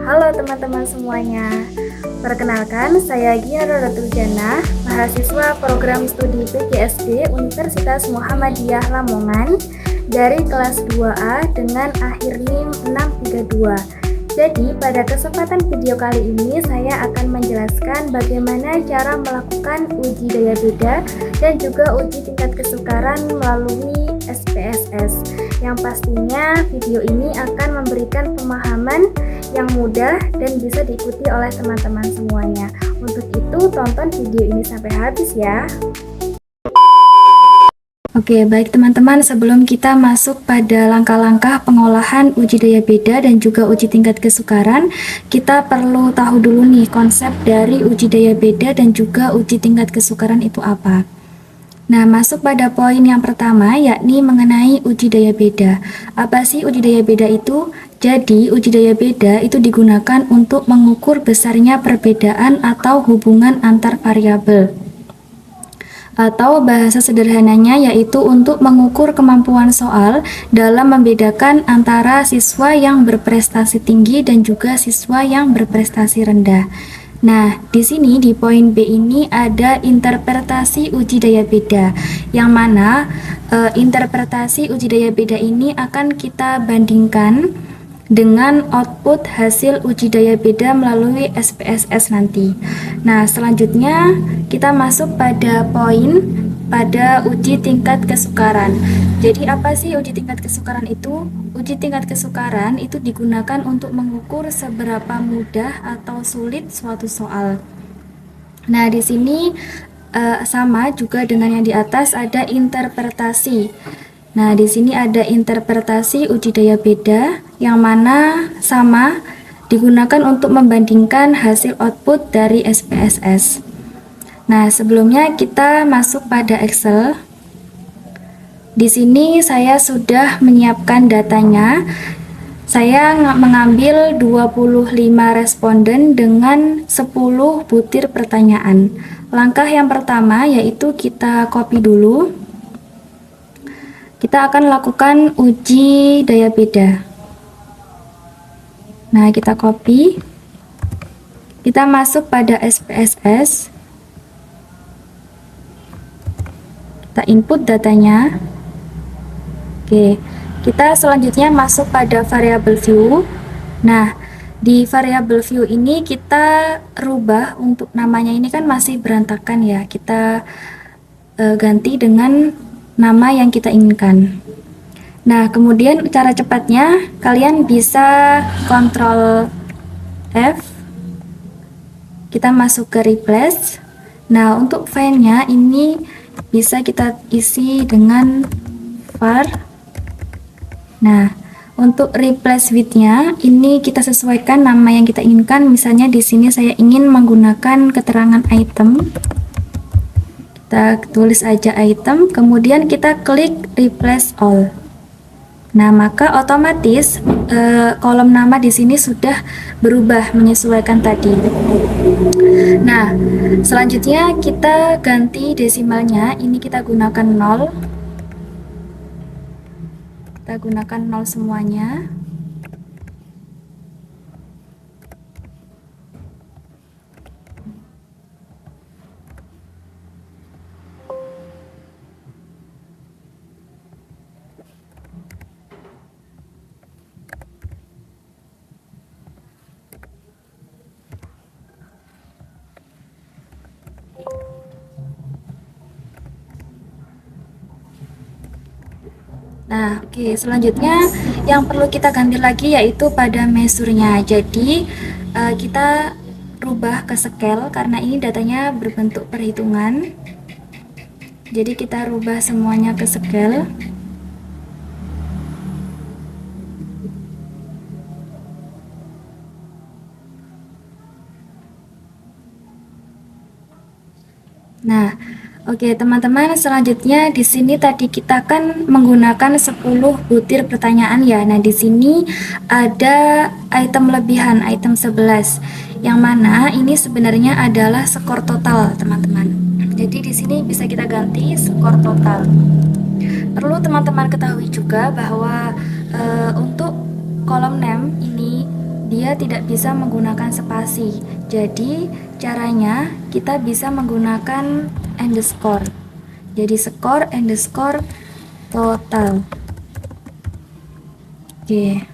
Halo teman-teman semuanya. Perkenalkan, saya Gina Rodatul Jannah, mahasiswa program studi PGSD Universitas Muhammadiyah Lamongan dari kelas 2A dengan akhir NIM 632. Jadi, pada kesempatan video kali ini saya akan menjelaskan bagaimana cara melakukan uji daya beda dan juga uji tingkat kesukaran melalui SPSS. Yang pastinya video ini akan memberikan pemahaman yang mudah dan bisa diikuti oleh teman-teman semuanya. Untuk itu, tonton video ini sampai habis ya. Oke, baik teman-teman, sebelum kita masuk pada langkah-langkah pengolahan uji daya beda dan juga uji tingkat kesukaran, kita perlu tahu dulu nih konsep dari uji daya beda dan juga uji tingkat kesukaran itu apa. Nah, masuk pada poin yang pertama, yakni mengenai uji daya beda. Apa sih uji daya beda itu? Jadi, uji daya beda itu digunakan untuk mengukur besarnya perbedaan atau hubungan antar variabel. Atau bahasa sederhananya yaitu untuk mengukur kemampuan soal dalam membedakan antara siswa yang berprestasi tinggi dan juga siswa yang berprestasi rendah. Nah, di sini di poin B ini ada interpretasi uji daya beda, yang mana interpretasi uji daya beda ini akan kita bandingkan dengan output hasil uji daya beda melalui SPSS nanti. Nah, selanjutnya kita masuk pada poin pada uji tingkat kesukaran. Jadi apa sih uji tingkat kesukaran itu? Uji tingkat kesukaran itu digunakan untuk mengukur seberapa mudah atau sulit suatu soal. Nah, di sini sama juga dengan yang di atas, ada interpretasi. Nah, di sini ada interpretasi uji daya beda yang mana sama digunakan untuk membandingkan hasil output dari SPSS. Nah, sebelumnya kita masuk pada Excel. Di sini saya sudah menyiapkan datanya. Saya mengambil 25 responden dengan 10 butir pertanyaan. Langkah yang pertama yaitu kita copy dulu. Kita akan lakukan uji daya beda. Nah, kita copy. Kita masuk pada SPSS. Kita input datanya. Oke, kita selanjutnya masuk pada variable view. Nah, di variable view ini kita rubah untuk namanya, ini kan masih berantakan ya. Kita ganti dengan nama yang kita inginkan. Nah, kemudian cara cepatnya kalian bisa Ctrl F. Kita masuk ke replace. Nah, untuk filenya ini bisa kita isi dengan var. Nah, untuk replace with-nya ini kita sesuaikan nama yang kita inginkan. Misalnya di sini saya ingin menggunakan keterangan item. Kita tulis aja item, kemudian kita klik replace all. Nah, maka otomatis kolom nama di sini sudah berubah menyesuaikan tadi. Nah, selanjutnya kita ganti desimalnya. Ini kita gunakan 0. Kita gunakan 0 semuanya. Nah, oke, selanjutnya yang perlu kita ganti lagi yaitu pada measure-nya. Jadi kita rubah ke scale karena ini datanya berbentuk perhitungan. Jadi kita rubah semuanya ke scale. Nah, oke teman-teman, selanjutnya di sini tadi kita kan menggunakan 10 butir pertanyaan ya. Nah, di sini ada item lebihan, item 11, yang mana ini sebenarnya adalah skor total, teman-teman. Jadi di sini bisa kita ganti skor total. Perlu teman-teman ketahui juga bahwa untuk kolom name ini dia dia tidak bisa menggunakan spasi. Jadi caranya kita bisa menggunakan underscore. Jadi skor underscore total. Oke,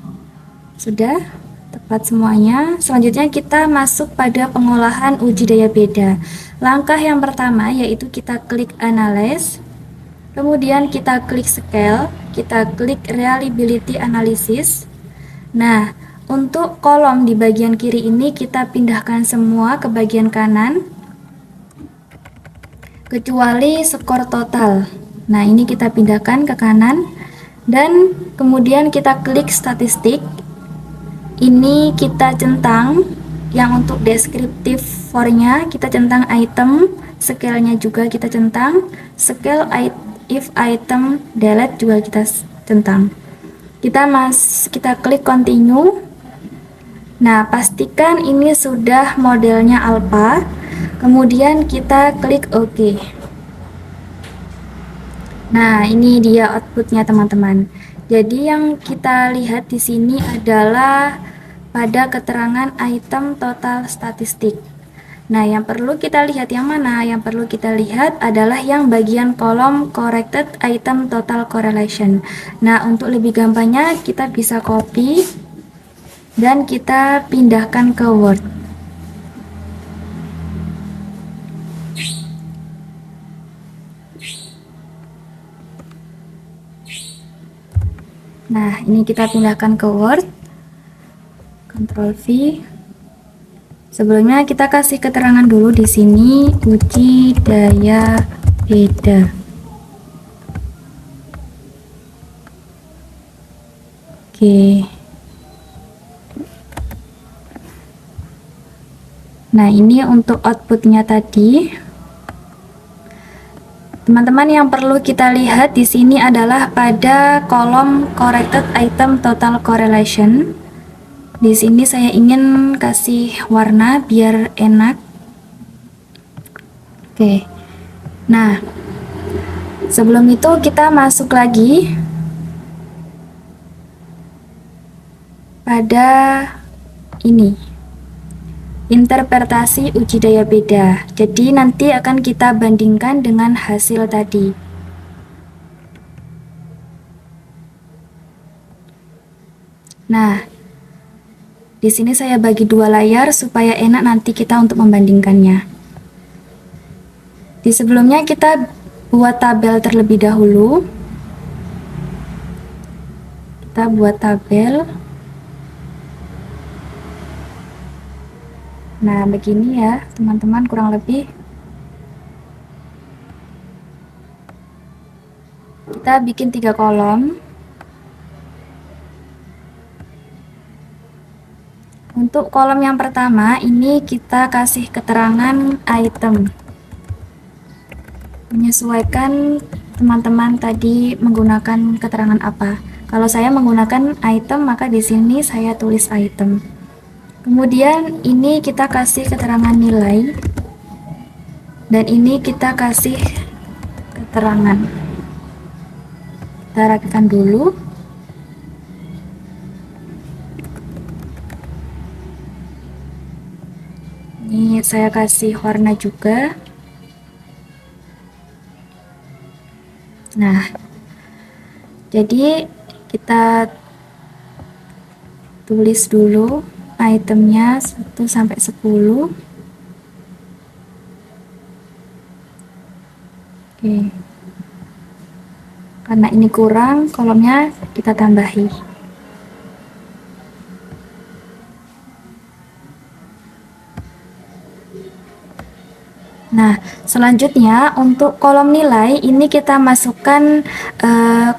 sudah tepat semuanya. Selanjutnya kita masuk pada pengolahan uji daya beda. Langkah yang pertama yaitu kita klik analyze, kemudian kita klik scale, kita klik reliability analysis. Nah, untuk kolom di bagian kiri ini kita pindahkan semua ke bagian kanan, kecuali skor total. Nah, ini kita pindahkan ke kanan, dan kemudian kita klik statistik. Ini kita centang, yang untuk deskriptif for-nya kita centang item, scale-nya juga kita centang, scale if item delete juga kita centang. Kita klik continue. Nah, pastikan ini sudah modelnya alpha, kemudian kita klik OK. Nah, ini dia outputnya teman-teman. Jadi yang kita lihat di sini adalah pada keterangan item total statistik. Nah, yang perlu kita lihat yang mana? Yang perlu kita lihat adalah yang bagian kolom corrected item total correlation. Nah, untuk lebih gampangnya kita bisa copy dan kita pindahkan ke Word. Nah, ini kita pindahkan ke Word. Ctrl V. Sebelumnya kita kasih keterangan dulu di sini uji daya beda. Oke. Nah, ini untuk outputnya tadi. Teman-teman, yang perlu kita lihat di sini adalah pada kolom corrected item total correlation. Di sini saya ingin kasih warna biar enak. Oke. Nah, sebelum itu kita masuk lagi pada ini, interpretasi uji daya beda. Jadi nanti akan kita bandingkan dengan hasil tadi. Nah, di sini saya bagi dua layar supaya enak nanti kita untuk membandingkannya. Di sebelumnya kita buat tabel terlebih dahulu. Kita buat tabel. Nah, begini ya teman-teman, kurang lebih. Kita bikin 3 kolom. Untuk kolom yang pertama, ini kita kasih keterangan item. Menyesuaikan teman-teman tadi menggunakan keterangan apa. Kalau saya menggunakan item, maka di sini saya tulis item. Kemudian ini kita kasih keterangan nilai, dan ini kita kasih keterangan. Kita rapikan dulu. Ini saya kasih warna juga. Nah, jadi kita tulis dulu itemnya 1 sampai 10. Oke. Karena ini kurang, kolomnya kita tambahi. Nah, selanjutnya untuk kolom nilai ini kita masukkan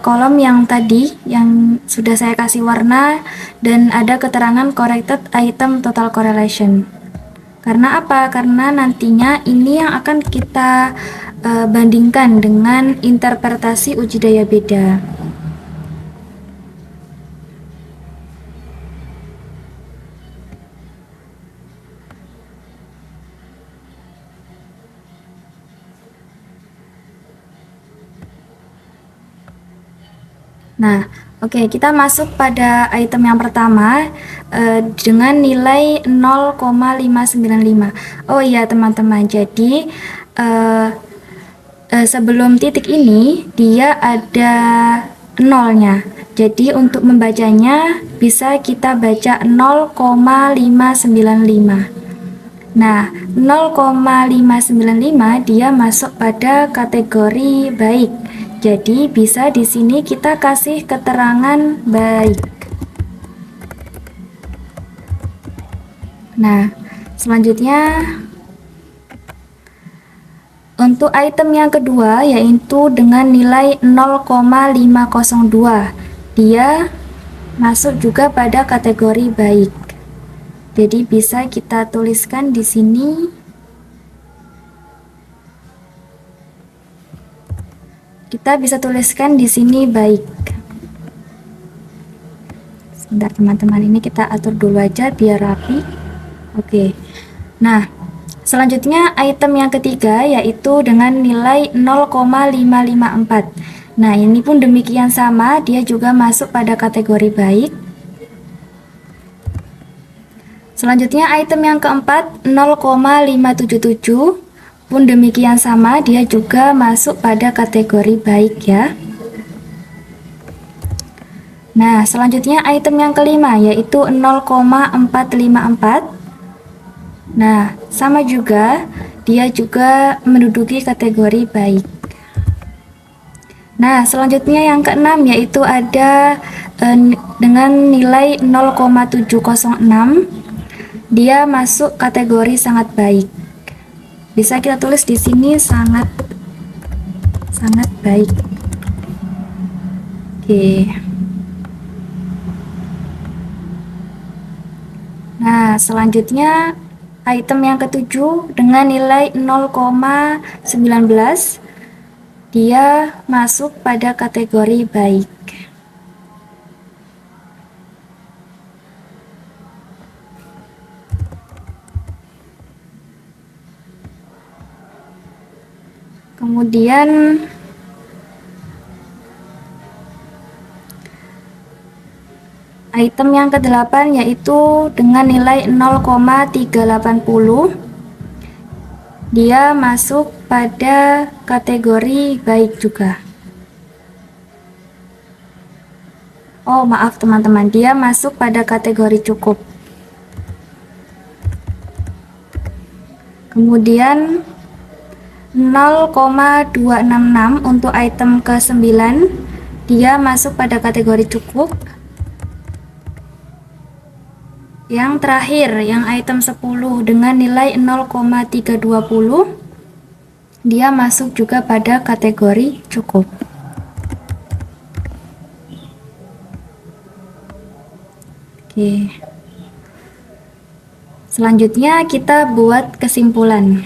kolom yang tadi yang sudah saya kasih warna dan ada keterangan corrected item total correlation. Karena apa? Karena nantinya ini yang akan kita bandingkan dengan interpretasi uji daya beda. Nah, Oke, kita masuk pada item yang pertama dengan nilai 0,595. Oh iya teman-teman, jadi sebelum titik ini dia ada nolnya. Jadi untuk membacanya bisa kita baca 0,595. Nah, 0,595 dia masuk pada kategori baik. Jadi bisa di sini kita kasih keterangan baik. Nah, selanjutnya untuk item yang kedua yaitu dengan nilai 0,502. Dia masuk juga pada kategori baik. Jadi bisa kita tuliskan di sini. Kita bisa tuliskan di sini baik. Sebentar teman-teman, ini kita atur dulu aja biar rapi. Oke. Nah, selanjutnya item yang ketiga yaitu dengan nilai 0,554. Nah, ini pun demikian sama, dia juga masuk pada kategori baik. Selanjutnya item yang keempat 0,577 pun demikian sama, dia juga masuk pada kategori baik ya. Nah, selanjutnya item yang kelima yaitu 0,454. Nah, sama juga, dia juga menduduki kategori baik. Nah, selanjutnya yang keenam yaitu ada dengan nilai 0,706. Dia masuk kategori sangat baik. Bisa kita tulis di sini sangat baik. Oke. Nah, selanjutnya item yang ketujuh dengan nilai 0,19. Dia masuk pada kategori baik. Kemudian item yang ke-8 yaitu dengan nilai 0,380. Dia masuk pada kategori baik juga. Oh, maaf teman-teman, dia masuk pada kategori cukup. Kemudian 0,266 untuk item ke-9, dia masuk pada kategori cukup. Yang terakhir, yang item 10 dengan nilai 0,320, dia masuk juga pada kategori cukup. Oke. Selanjutnya kita buat kesimpulan.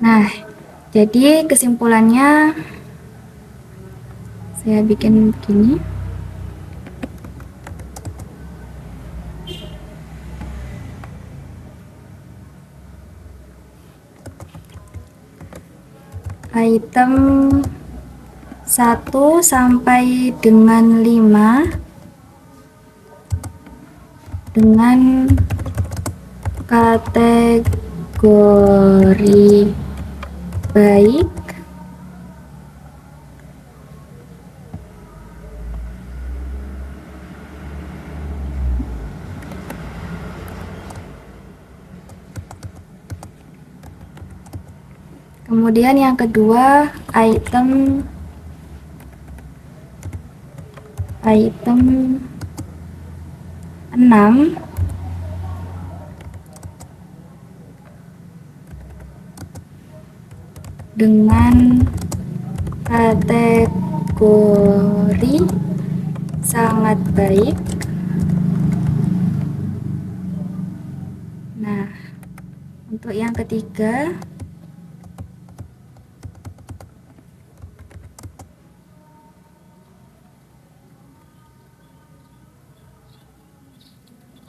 Nah, jadi kesimpulannya saya bikin begini. Item 1 sampai dengan 5 dengan kategori baik. Kemudian yang kedua, item 6 dengan kategori sangat baik. Nah, untuk yang ketiga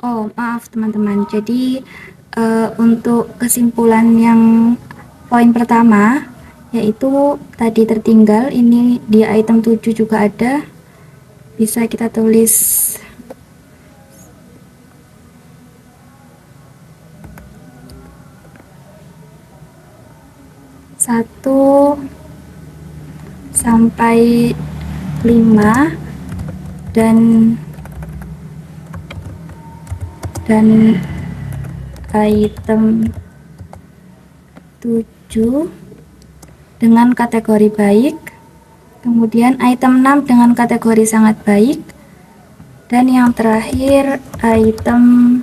Oh, maaf teman-teman. Jadi untuk kesimpulan yang poin pertama yaitu tadi tertinggal ini di item 7 juga ada. Bisa kita tulis satu sampai 5 dan item 7 dengan kategori baik, kemudian item 6 dengan kategori sangat baik, dan yang terakhir item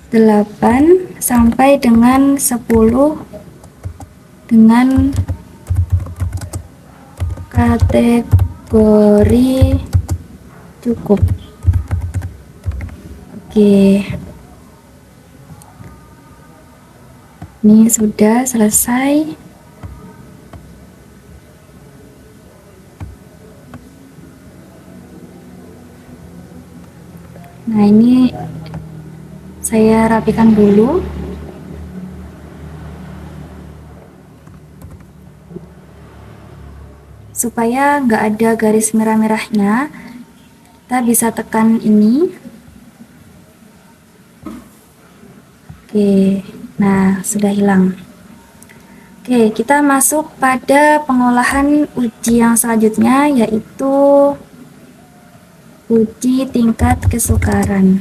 8 sampai dengan 10 dengan kategori cukup. Oke. Ini sudah selesai. Nah, ini saya rapikan dulu. Supaya nggak ada garis merah-merahnya, kita bisa tekan ini. Oke, nah sudah hilang. Oke, kita masuk pada pengolahan uji yang selanjutnya, yaitu uji tingkat kesukaran.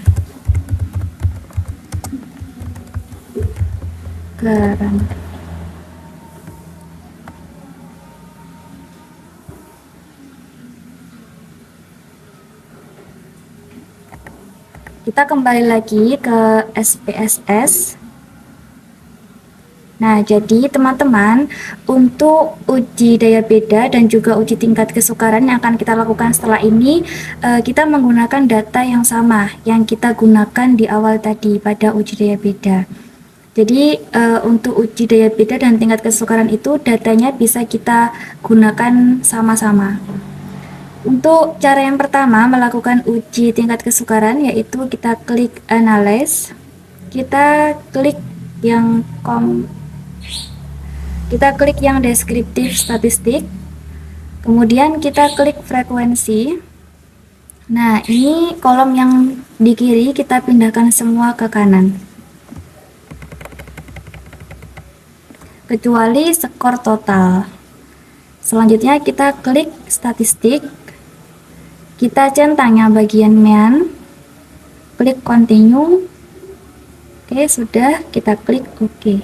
Kita kembali lagi ke SPSS. Nah, jadi teman-teman, untuk uji daya beda dan juga uji tingkat kesukaran yang akan kita lakukan setelah ini, kita menggunakan data yang sama yang kita gunakan di awal tadi pada uji daya beda. Jadi, untuk uji daya beda dan tingkat kesukaran itu datanya bisa kita gunakan sama-sama. Untuk cara yang pertama melakukan uji tingkat kesukaran yaitu kita klik analyze, kita klik yang deskriptif statistik, kemudian kita klik frekuensi. Nah, ini kolom yang di kiri kita pindahkan semua ke kanan, kecuali skor total. Selanjutnya kita klik statistik, kita centang yang bagian mean, klik continue. Oke, sudah, kita klik OK.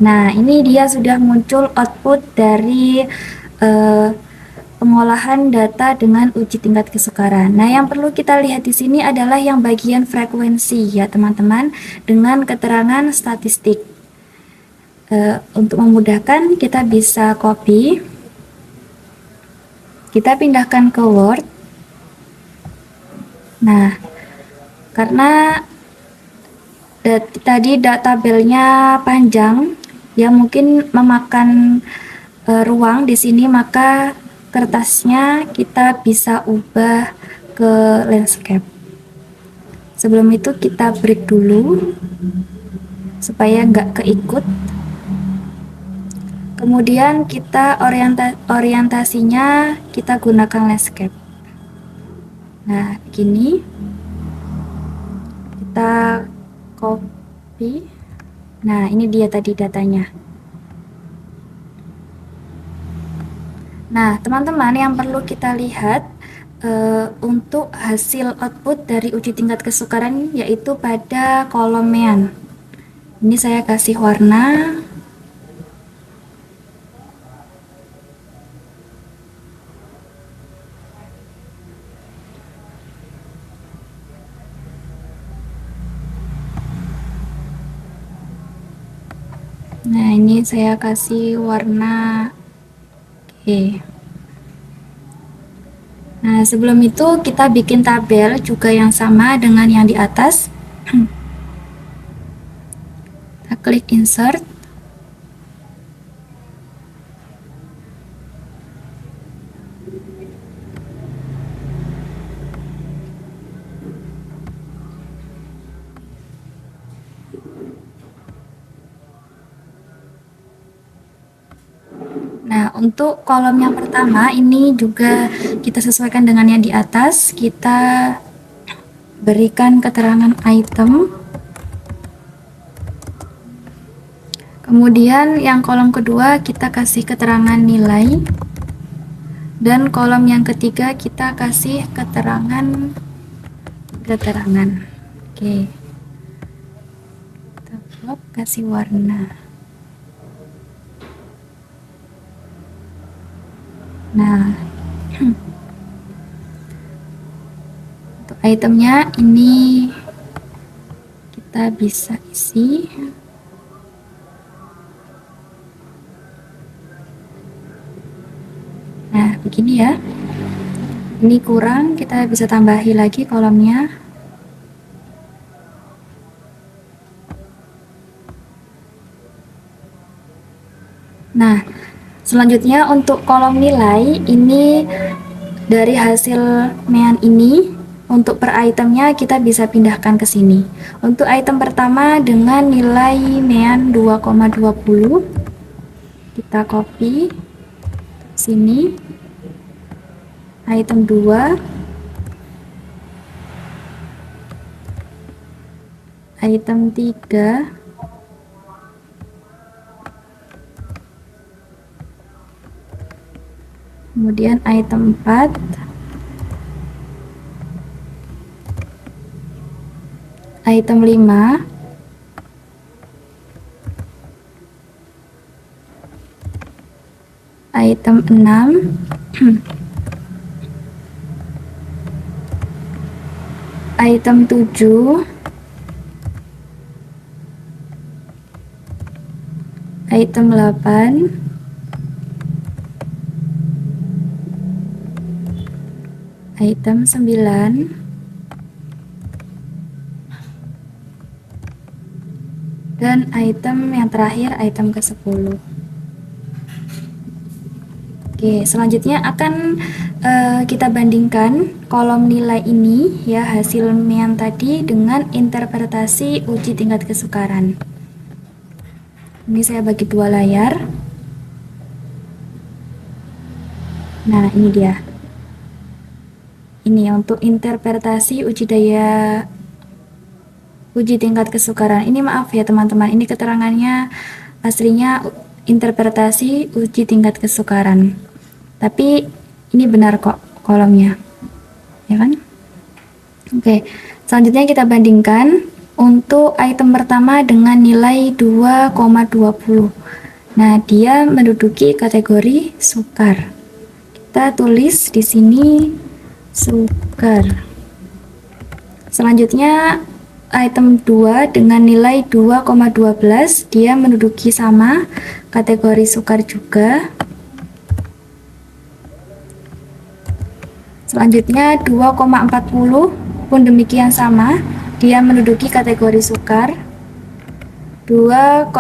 Nah, ini dia sudah muncul output dari pengolahan data dengan uji tingkat kesukaran. Nah, yang perlu kita lihat di sini adalah yang bagian frekuensi ya, teman-teman, dengan keterangan statistik. Untuk memudahkan, kita bisa copy, kita pindahkan ke Word. Nah, karena tadi tabelnya panjang, ya mungkin memakan ruang di sini, maka kertasnya kita bisa ubah ke landscape. Sebelum itu kita break dulu supaya nggak keikut. Kemudian kita orientasinya kita gunakan landscape. Nah, gini. Kita copy. Nah, ini dia tadi datanya. Nah, teman-teman, yang perlu kita lihat untuk hasil output dari uji tingkat kesukaran yaitu pada kolom mean. Ini saya kasih warna. Nah, ini saya kasih warna oke. Nah, sebelum itu kita bikin tabel juga yang sama dengan yang di atas. Kita klik insert. Nah, untuk kolom yang pertama ini juga kita sesuaikan dengan yang di atas. Kita berikan keterangan item. Kemudian yang kolom kedua kita kasih keterangan nilai. Dan kolom yang ketiga kita kasih keterangan. Oke. Kita blok, kasih warna. Nah, untuk itemnya ini kita bisa isi. Nah, begini ya. Ini kurang, kita bisa tambahi lagi kolomnya. Nah, selanjutnya untuk kolom nilai ini dari hasil mean ini, untuk per itemnya kita bisa pindahkan ke sini. Untuk item pertama dengan nilai mean 2,20 kita copy sini. Item 2, item 3, kemudian item 4, item 5, item 6, item 7, item 8, item 9, dan item yang terakhir item ke-10. Oke, selanjutnya akan kita bandingkan kolom nilai ini ya, hasil mean tadi dengan interpretasi uji tingkat kesukaran. Ini saya bagi dua layar. Nah, ini dia. Ini untuk interpretasi uji tingkat kesukaran. Ini maaf ya teman-teman, ini keterangannya aslinya interpretasi uji tingkat kesukaran. Tapi ini benar kok kolomnya. Ya kan? Oke, selanjutnya kita bandingkan untuk item pertama dengan nilai 2,20. Nah, dia menduduki kategori sukar. Kita tulis di sini sukar. Selanjutnya item 2 dengan nilai 2,12, dia menduduki sama kategori sukar juga. Selanjutnya 2,40 pun demikian sama, dia menduduki kategori sukar. 2,04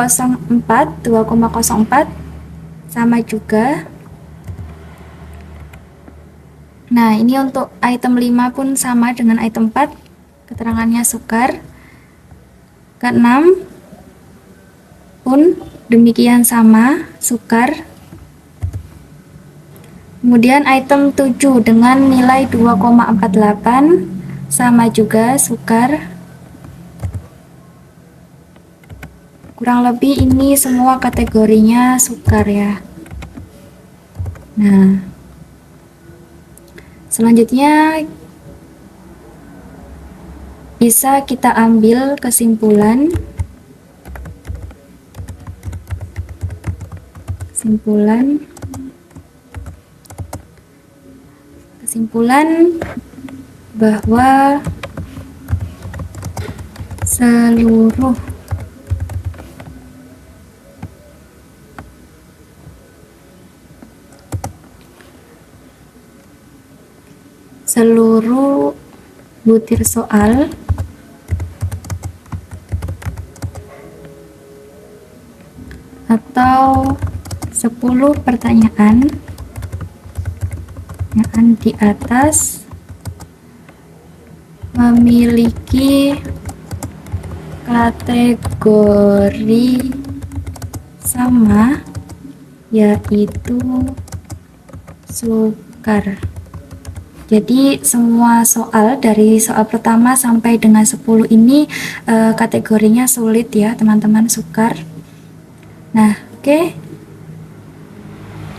sama juga. Nah, ini untuk item 5 pun sama dengan item 4, keterangannya sukar. Ke-6 pun demikian sama, sukar. Kemudian item 7 dengan nilai 2,48 sama juga, sukar. Kurang lebih ini semua kategorinya sukar ya. Nah, selanjutnya bisa kita ambil kesimpulan. Kesimpulan bahwa seluruh butir soal atau 10 pertanyaan yang di atas memiliki kategori sama yaitu sukar. Jadi semua soal dari soal pertama sampai dengan 10 ini kategorinya sulit ya teman-teman, sukar. Nah, oke.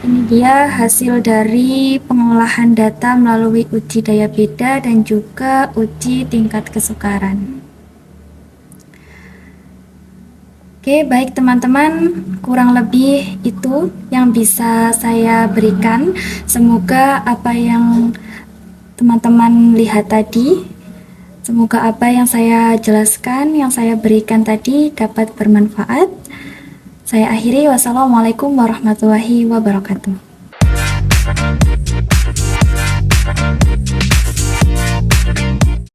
Ini dia hasil dari pengolahan data melalui uji daya beda dan juga uji tingkat kesukaran. Oke, baik teman-teman, kurang lebih itu yang bisa saya berikan. Semoga apa yang teman-teman lihat tadi, semoga apa yang saya jelaskan, yang saya berikan tadi dapat bermanfaat. Saya akhiri, wassalamualaikum warahmatullahi wabarakatuh.